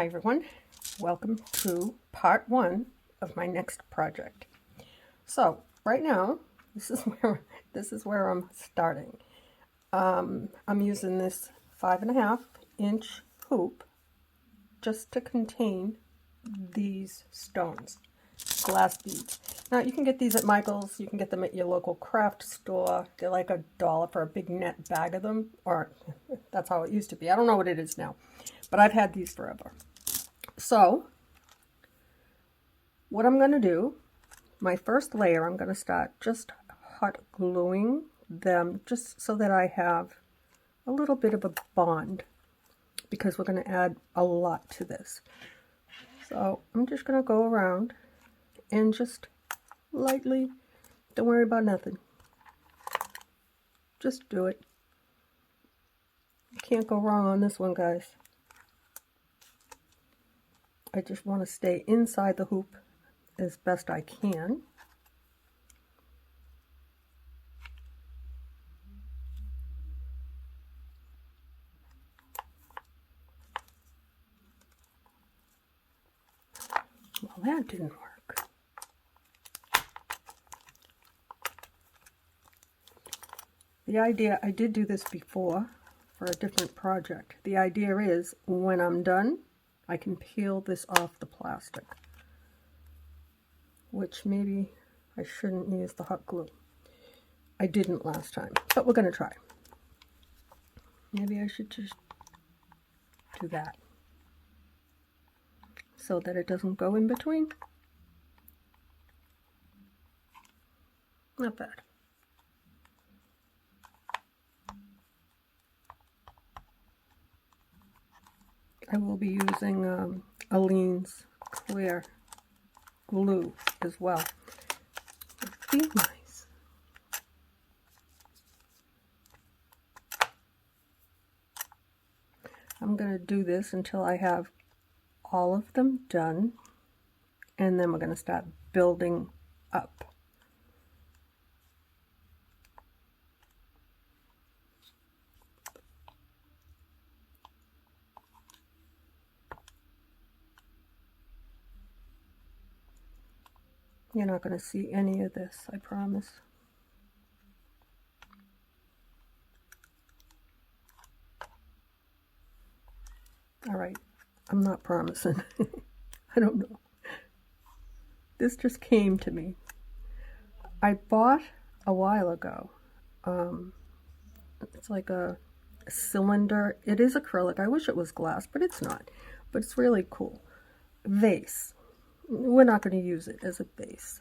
Hi everyone, welcome to part 1 of my next project. So right now, this is where I'm starting. I'm using this 5.5-inch hoop just to contain these stones, glass beads. Now you can get these at Michael's, you can get them at your local craft store. They're like $1 for a big net bag of them, or that's how it used to be. I don't know what it is now, but I've had these forever. So what I'm going to do, my first layer, I'm going to start just hot gluing them just so that I have a little bit of a bond, because we're going to add a lot to this. So I'm just going to go around and just lightly, don't worry about nothing, just do it. You can't go wrong on this one, guys. I just want to stay inside the hoop as best I can. Well, that didn't work. The idea, I did do this before for a different project. The idea is when I'm done, I can peel this off the plastic, which maybe I shouldn't use the hot glue. I didn't last time, but we're going to try. Maybe I should just do that so that it doesn't go in between. Not bad. I will be using Aleene's clear glue as well. Be nice. I'm going to do this until I have all of them done, and then we're going to start building up. You're not going to see any of this, I promise. All right, I'm not promising. I don't know. This just came to me. I bought a while ago. It's like a cylinder. It is acrylic. I wish it was glass, but it's not. But it's really cool. Vase. We're not going to use it as a base.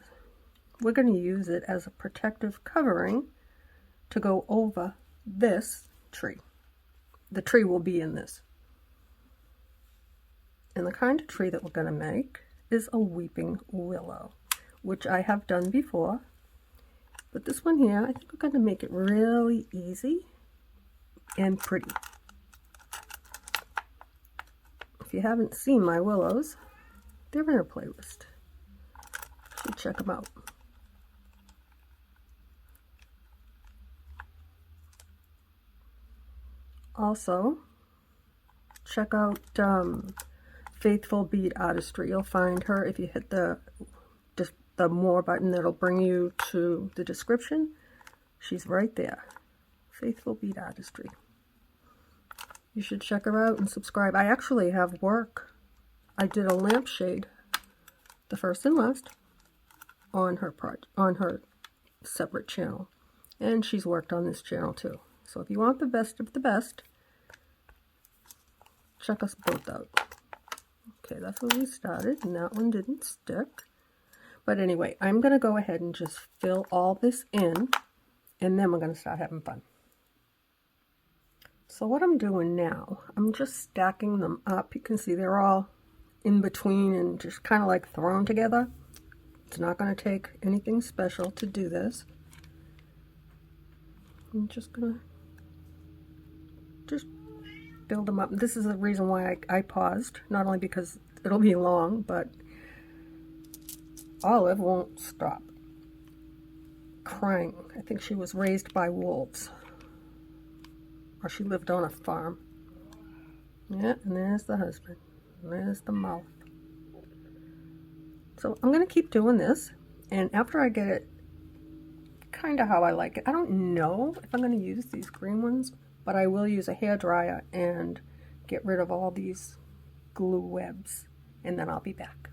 We're going to use it as a protective covering to go over this tree. The tree will be in this. And the kind of tree that we're going to make is a weeping willow, which I have done before. But this one here, I think we're going to make it really easy and pretty. If you haven't seen my willows, they're in a playlist. You should check them out. Also, check out Faithful Bead Artistry. You'll find her if you hit the more button that'll bring you to the description. She's right there. Faithful Bead Artistry. You should check her out and subscribe. I actually have work. I did a lampshade, the first and last, on her separate channel, and she's worked on this channel too. So if you want the best of the best, check us both out. Okay, that's where we started, and that one didn't stick. But anyway, I'm going to go ahead and just fill all this in, and then we're going to start having fun. So what I'm doing now, I'm just stacking them up. You can see they're all in between and just kind of like thrown together. It's not going to take anything special to do this. I'm just going to just build them up. This is the reason why I paused, not only because it'll be long, but Olive won't stop crying. I think she was raised by wolves, or she lived on a farm. Yeah, and there's the husband. There's the mouth. So I'm going to keep doing this, and after I get it kind of how I like it, I don't know if I'm going to use these green ones, but I will use a hairdryer and get rid of all these glue webs, and then I'll be back.